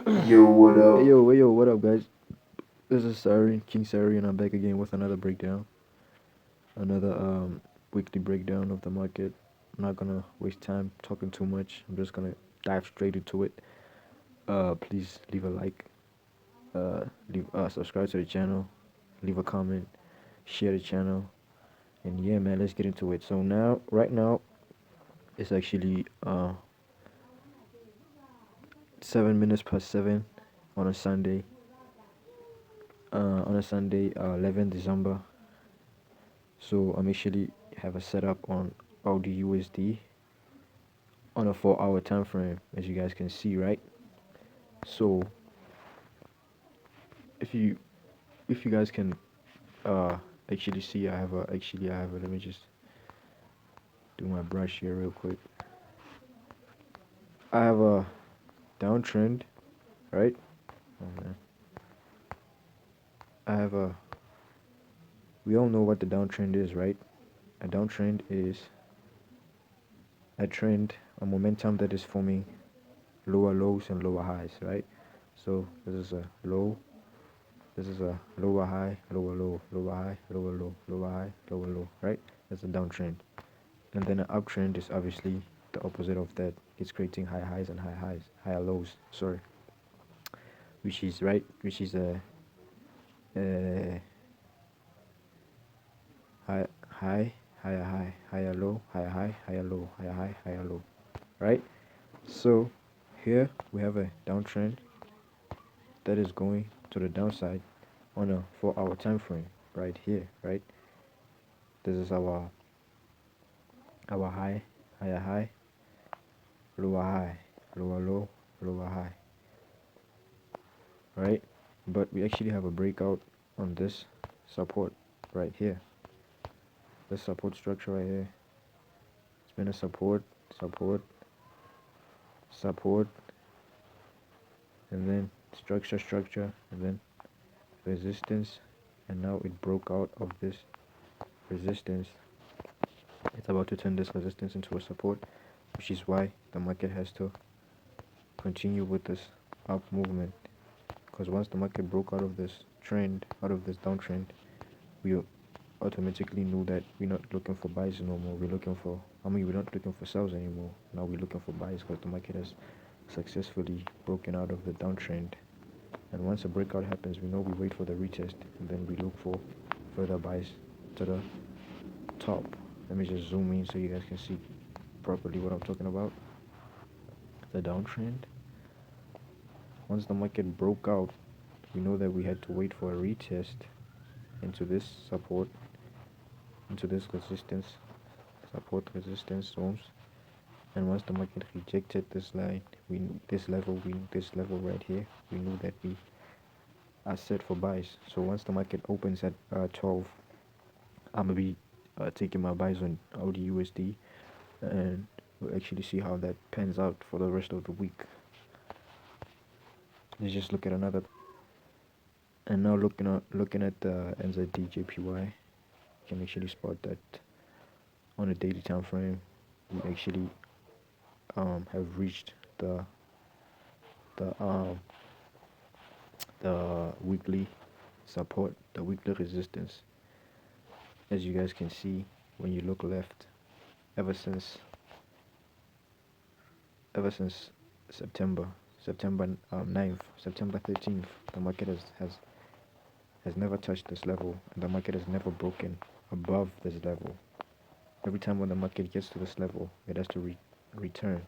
Yo, what up? Hey yo, what up, guys? This is Sari, King Sari, and I'm back again with another breakdown, another weekly breakdown of the market. I'm not gonna waste time talking too much. I'm just gonna dive straight into it. Please leave a like, leave subscribe to the channel, leave a comment, share the channel, and yeah, man, let's get into it. So now, right now, it's actually 7 minutes past 7 on a Sunday. On a Sunday, 11 December. So I'm actually have a setup on Audi USD on a 4 hour time frame, as you guys can see, right? So if you if you guys can actually see, I have a let me just do my brush here real quick. I have a downtrend, right? Oh, man. I have a We all know what the downtrend is, right? A downtrend is a trend, a momentum that is forming lower lows and lower highs, right? So this is a low. This is a lower high, lower low, lower high, lower low, lower high, lower low, right? That's a downtrend. And then an uptrend is obviously the opposite of that. It's creating high highs and higher lows, sorry. Which is a high, high, higher low, higher high, higher low, higher high, higher low, right? So here we have a downtrend that is going to the downside on a 4 hour time frame right here, right? This is our high, lower high, lower low, lower high, right? But we actually have a breakout on this support right here. This support structure right here. It's been a support, support, and then structure, and then resistance, and now it broke out of this resistance. It's about to turn this resistance into a support, which is why the market has to continue with this up movement. Because once the market broke out of this trend, out of this downtrend, we automatically knew that we're not looking for buys no more. We're not looking for sells anymore. Now we're looking for buys because the market has successfully broken out of the downtrend. And once a breakout happens, we know we wait for the retest and then we look for further buys to the top. Let me just zoom in so you guys can see properly what I'm talking about. The downtrend. Once the market broke out, we know that we had to wait for a retest into this support, into this resistance, support resistance zones. And once the market rejected this line, this level right here, we knew that we are set for buys. So once the market opens at 12, I'm gonna be taking my buys on Audi USD, and we'll actually see how that pans out for the rest of the week. Let's just look at another. And now looking at the NZD JPY, you can actually spot that on a daily time frame, we actually have reached the um the weekly support, the weekly resistance. As you guys can see when you look left, ever since ever since September, September 9th, September 13th, the market has never touched this level, and the market has never broken above this level. Every time when the market gets to this level, it has to return.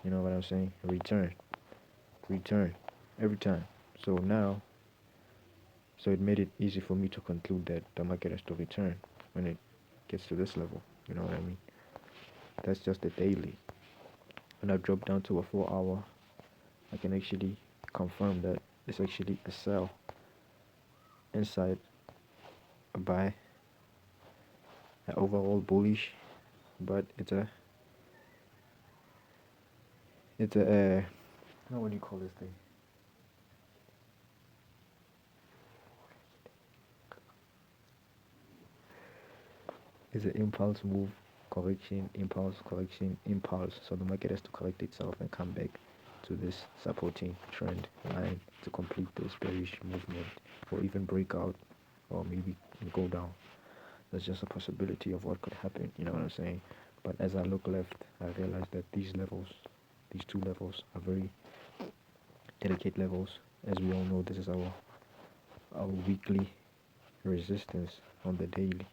You know what I'm saying? Return every time. So it made it easy for me to conclude that the market has to return when it gets to this level. You know what I mean? That's just the daily. When I drop down to a 4 hour, I can actually confirm that it's actually a sell inside a buy, an overall bullish, but it's a what do you call this thing? It's an impulse move, correction, impulse, correction, impulse. So the market has to correct itself and come back to this supporting trend line to complete this bearish movement, or even break out, or maybe go down. That's just a possibility of what could happen, you know what I'm saying? But as I look left, I realize that these two levels are very delicate levels. As we all know, this is our weekly resistance on the daily.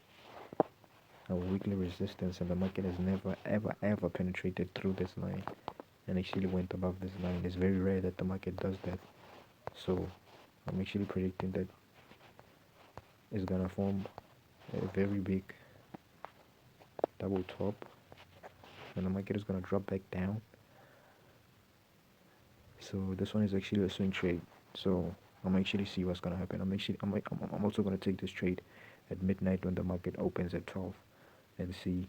Our weekly resistance, and the market has never ever penetrated through this line and actually went above this line. It's very rare that the market does that. So I'm actually predicting that it's gonna form a very big double top, and the market is gonna drop back down. So this one is actually a swing trade. So I'm actually see what's gonna happen. I'm also gonna take this trade at midnight when the market opens at 12, and see,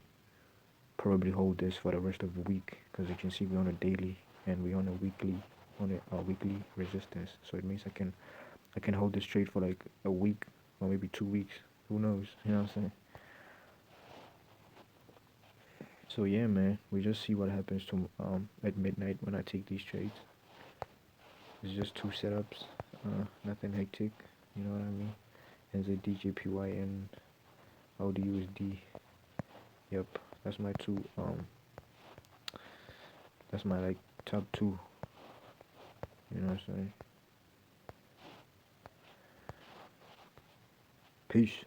probably hold this for the rest of the week, because you can see we're on a daily and we're on a weekly resistance. So it means I can hold this trade for like a week or maybe 2 weeks. Who knows? You know what I'm saying? So yeah, man, we just see what happens to at midnight when I take these trades. It's just two setups, nothing hectic. You know what I mean? NZD, and AUDUSD. Yep, that's my two. That's my like top two. You know what I'm saying? Peace.